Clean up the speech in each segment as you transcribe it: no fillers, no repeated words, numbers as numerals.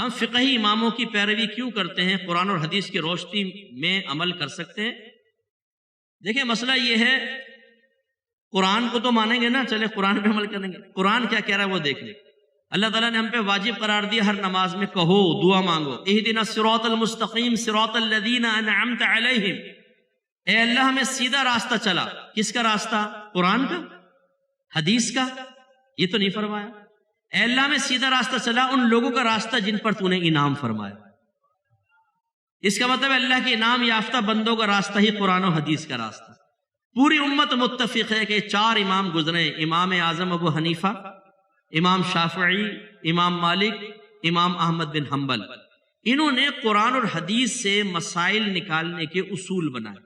ہم فقہی اماموں کی پیروی کیوں کرتے ہیں؟ قرآن اور حدیث کی روشنی میں عمل کر سکتے ہیں؟ دیکھیں مسئلہ یہ ہے، قرآن کو تو مانیں گے نا، چلے قرآن پہ عمل کریں گے، قرآن کیا کہہ رہا ہے وہ دیکھ لیں۔ اللہ تعالیٰ نے ہم پہ واجب قرار دیا ہر نماز میں کہو، دعا مانگو، اہدنا الصراط المستقیم صراط الذین انعمت علیہم، اے اللہ ہمیں سیدھا راستہ چلا۔ کس کا راستہ؟ قرآن کا، حدیث کا؟ یہ تو نہیں فرمایا۔ اے اللہ ہمیں سیدھا راستہ چلا، ان لوگوں کا راستہ جن پر تو نے انعام فرمایا۔ اس کا مطلب اللہ کے انعام یافتہ بندوں کا راستہ ہی قرآن و حدیث کا راستہ۔ پوری امت متفق ہے کہ 4 امام گزرے، امام اعظم ابو حنیفہ، امام شافعی، امام مالک، امام احمد بن حنبل، انہوں نے قرآن اور حدیث سے مسائل نکالنے کے اصول بنائے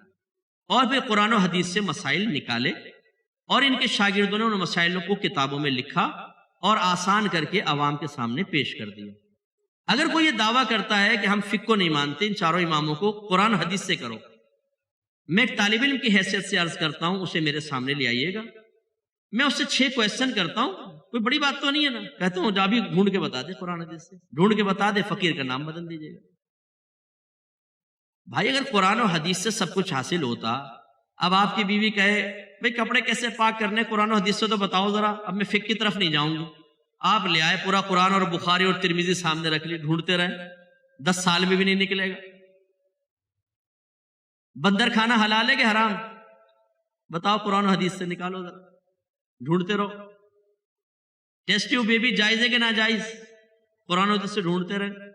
اور پھر قرآن و حدیث سے مسائل نکالے، اور ان کے شاگردوں نے ان مسائلوں کو کتابوں میں لکھا اور آسان کر کے عوام کے سامنے پیش کر دیا۔ اگر کوئی یہ دعویٰ کرتا ہے کہ ہم فقہ کو نہیں مانتے، ان 4 اماموں کو قرآن حدیث سے کرو، میں ایک طالب علم کی حیثیت سے عرض کرتا ہوں، اسے میرے سامنے لے آئیے گا، میں اس سے 6 کویسچن کرتا ہوں، کوئی بڑی بات تو نہیں ہے نا، کہتا ہوں جا بھی ڈھونڈ کے بتا دے، قرآن حدیث سے ڈھونڈ کے بتا دے، فقیر کا نام بدل دیجیے گا۔ بھائی اگر قرآن و حدیث سے سب کچھ حاصل ہوتا، اب آپ کی بیوی کہے بھئی کپڑے کیسے پاک کرنے، قرآن و حدیث سے تو بتاؤ ذرا، اب میں فقہ کی طرف نہیں جاؤں گی، آپ لے آئے پورا قرآن اور بخاری اور ترمذی سامنے رکھ لی، ڈھونڈتے رہے، 10 سال میں بھی نہیں نکلے گا۔ بندر کھانا حلال ہے کہ حرام؟ بتاؤ، قرآن و حدیث سے نکالو ذرا، ڈھونڈتے رہو۔ ٹیسٹ ٹیوب بیبی جائز ہے کہ ناجائز؟ قرآن و حدیث سے ڈھونڈتے رہے۔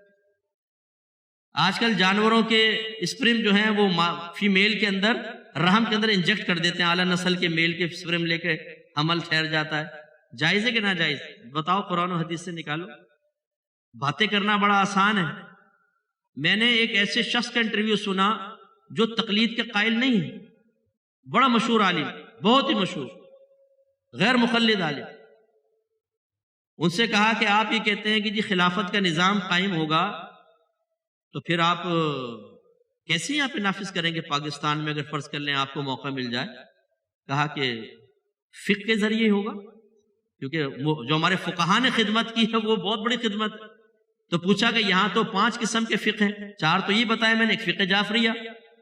آج کل جانوروں کے اسپرم جو ہیں وہ فیمیل کے اندر، رحم کے اندر انجیکٹ کر دیتے ہیں، اعلیٰ نسل کے میل کے اسپرم لے کے حمل ٹھہر جاتا ہے، جائز ہے کہ ناجائز؟ بتاؤ، قرآن و حدیث سے نکالو۔ باتیں کرنا بڑا آسان ہے۔ میں نے ایک ایسے شخص کا انٹرویو سنا جو تقلید کے قائل نہیں ہے، بڑا مشہور عالم، بہت ہی مشہور، غیر مقلد عالم۔ ان سے کہا کہ آپ یہ کہتے ہیں کہ جی خلافت کا نظام قائم ہوگا، تو پھر آپ کیسے یہاں پہ نافذ کریں گے پاکستان میں، اگر فرض کر لیں آپ کو موقع مل جائے؟ کہا کہ فقہ کے ذریعے ہوگا، کیونکہ جو ہمارے فقہاء نے خدمت کی ہے وہ بہت بڑی خدمت ہے۔ تو پوچھا کہ یہاں تو 5 قسم کے فقہ ہیں، 4 تو یہ بتایا میں نے، ایک فقہ جعفریہ،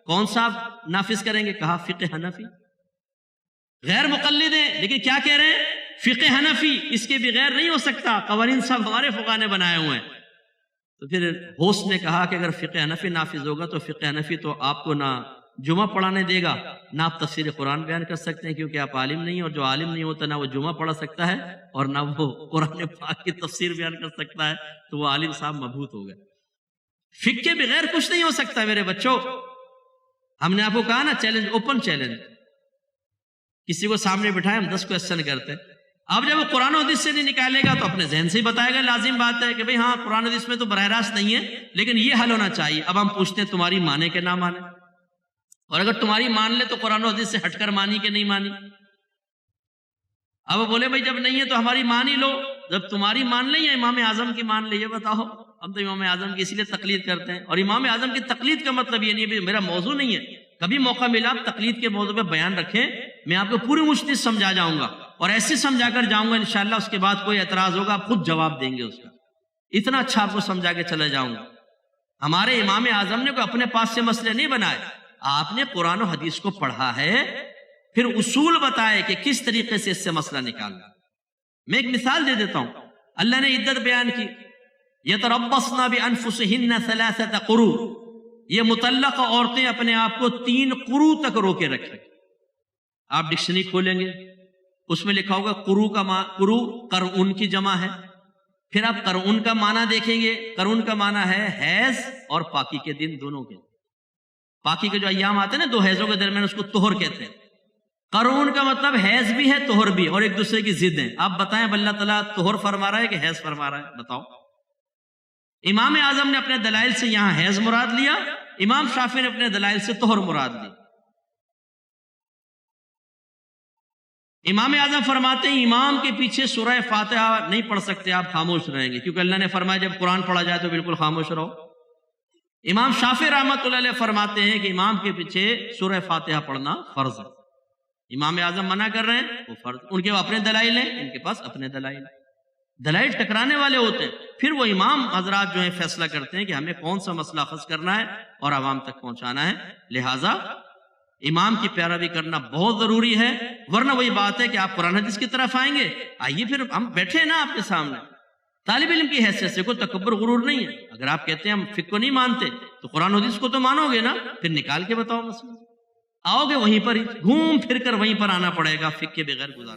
کون سا آپ نافذ کریں گے؟ کہا فقہ حنفی۔ غیر مقلد ہیں لیکن کیا کہہ رہے ہیں؟ فقہ حنفی، اس کے بغیر نہیں ہو سکتا، قوانین سب ہمارے فقہاء نے بنائے ہوئے ہیں۔ تو پھر ہوسٹ نے کہا کہ اگر فقہ حنفی نافذ ہوگا تو فقہ حنفی تو آپ کو نہ جمعہ پڑھانے دے گا، نہ آپ تفسیر قرآن بیان کر سکتے ہیں، کیونکہ آپ عالم نہیں ہیں، اور جو عالم نہیں ہوتا نہ وہ جمعہ پڑھا سکتا ہے اور نہ وہ قرآن پاک کی تفسیر بیان کر سکتا ہے، تو وہ عالم صاحب مبہوت ہو گئے۔ فقہ کے بغیر کچھ نہیں ہو سکتا میرے بچوں۔ ہم نے آپ کو کہا نا، چیلنج، اوپن چیلنج، کسی کو سامنے بٹھائے ہم 10 کویسچن کرتے ہیں۔ اب جب وہ قرآن و حدیث سے نہیں نکالے گا تو اپنے ذہن سے ہی بتائے گا، لازم بات ہے کہ بھئی ہاں قرآن و حدیث میں تو براہ راست نہیں ہے لیکن یہ حل ہونا چاہیے۔ اب ہم پوچھتے ہیں تمہاری مانے کہ نہ مانے، اور اگر تمہاری مان لے تو قرآن و حدیث سے ہٹ کر مانی کہ نہیں مانی؟ اب بولے بھئی جب نہیں ہے تو ہماری مان ہی لو، جب تمہاری مان لے یا امام اعظم کی مان لے، یہ بتاؤ۔ ہم تو امام اعظم کی اسی لیے تقلید کرتے ہیں، اور امام اعظم کی تقلید کا مطلب یہ نہیں ہے میرا موضوع نہیں ہے، کبھی موقع ملا آپ تقلید کے موضوع پہ بیان رکھیں، میں آپ کو پوری مشکل سمجھا جاؤں گا، اور ایسے سمجھا کر جاؤں گا انشاءاللہ، اس کے بعد کوئی اعتراض ہوگا آپ خود جواب دیں گے اس کا، اتنا اچھا آپ کو سمجھا کے چلے جاؤں گا۔ ہمارے امام اعظم نے کوئی اپنے پاس سے مسئلے نہیں بنائے، آپ نے قرآن و حدیث کو پڑھا ہے، پھر اصول بتائے کہ کس طریقے سے اس سے مسئلہ نکالنا۔ میں ایک مثال دے دیتا ہوں، اللہ نے عدت بیان کی، یتربصن بانفسہن 3 قروء، یہ مطلقہ عورتیں اپنے آپ کو 3 قروء تک روکے رکھیں۔ آپ ڈکشنری کھولیں گے، اس میں لکھا ہوگا قروء کا قروء قرؤن کی جمع ہے، پھر آپ قرؤن کا معنی دیکھیں گے، قرؤن کا معنی ہے حیض اور پاکی کے دن دونوں کے، پاکی کے جو ایام آتے ہیں نا 2 حیضوں کے درمیان، اس کو طہر کہتے ہیں۔ قرؤن کا مطلب حیض بھی ہے طہر بھی، اور ایک دوسرے کی ضد ہیں۔ آپ بتائیں اب اللہ تعالیٰ طہر فرما رہا ہے کہ حیض فرما رہا ہے؟ بتاؤ۔ امام اعظم نے اپنے دلائل سے یہاں حیض مراد لیا، امام شافعی نے اپنے دلائل سے طہر مراد لی۔ امام اعظم فرماتے ہیں امام کے پیچھے سورہ فاتحہ نہیں پڑھ سکتے، آپ خاموش رہیں گے، کیونکہ اللہ نے فرمایا جب قرآن پڑھا جائے تو بالکل خاموش رہو۔ امام شافعی رحمۃ اللہ علیہ فرماتے ہیں کہ امام کے پیچھے سورہ فاتحہ پڑھنا فرض ہے۔ امام اعظم منع کر رہے ہیں، وہ فرض، ان کے اپنے دلائل ہیں، ان کے پاس اپنے دلائل ہیں۔ دلائل ٹکرانے والے ہوتے ہیں، پھر وہ امام حضرات جو ہیں فیصلہ کرتے ہیں کہ ہمیں کون سا مسئلہ اخذ کرنا ہے اور عوام تک پہنچانا ہے. لہٰذا امام کی پیروی کرنا بہت ضروری ہے، ورنہ وہی بات ہے کہ آپ قرآن حدیث کی طرف آئیں گے. آئیے پھر ہم بیٹھے نا آپ کے سامنے، طالب علم کی حیثیت سے کوئی تکبر غرور نہیں ہے. اگر آپ کہتے ہیں ہم فقہ کو نہیں مانتے تو قرآن حدیث کو تو مانو گے نا، پھر نکال کے بتاؤ مسئلہ. آؤ گے وہیں پر ہی، گھوم پھر کر وہیں پر آنا پڑے گا، فقہ کے بغیر گزارا.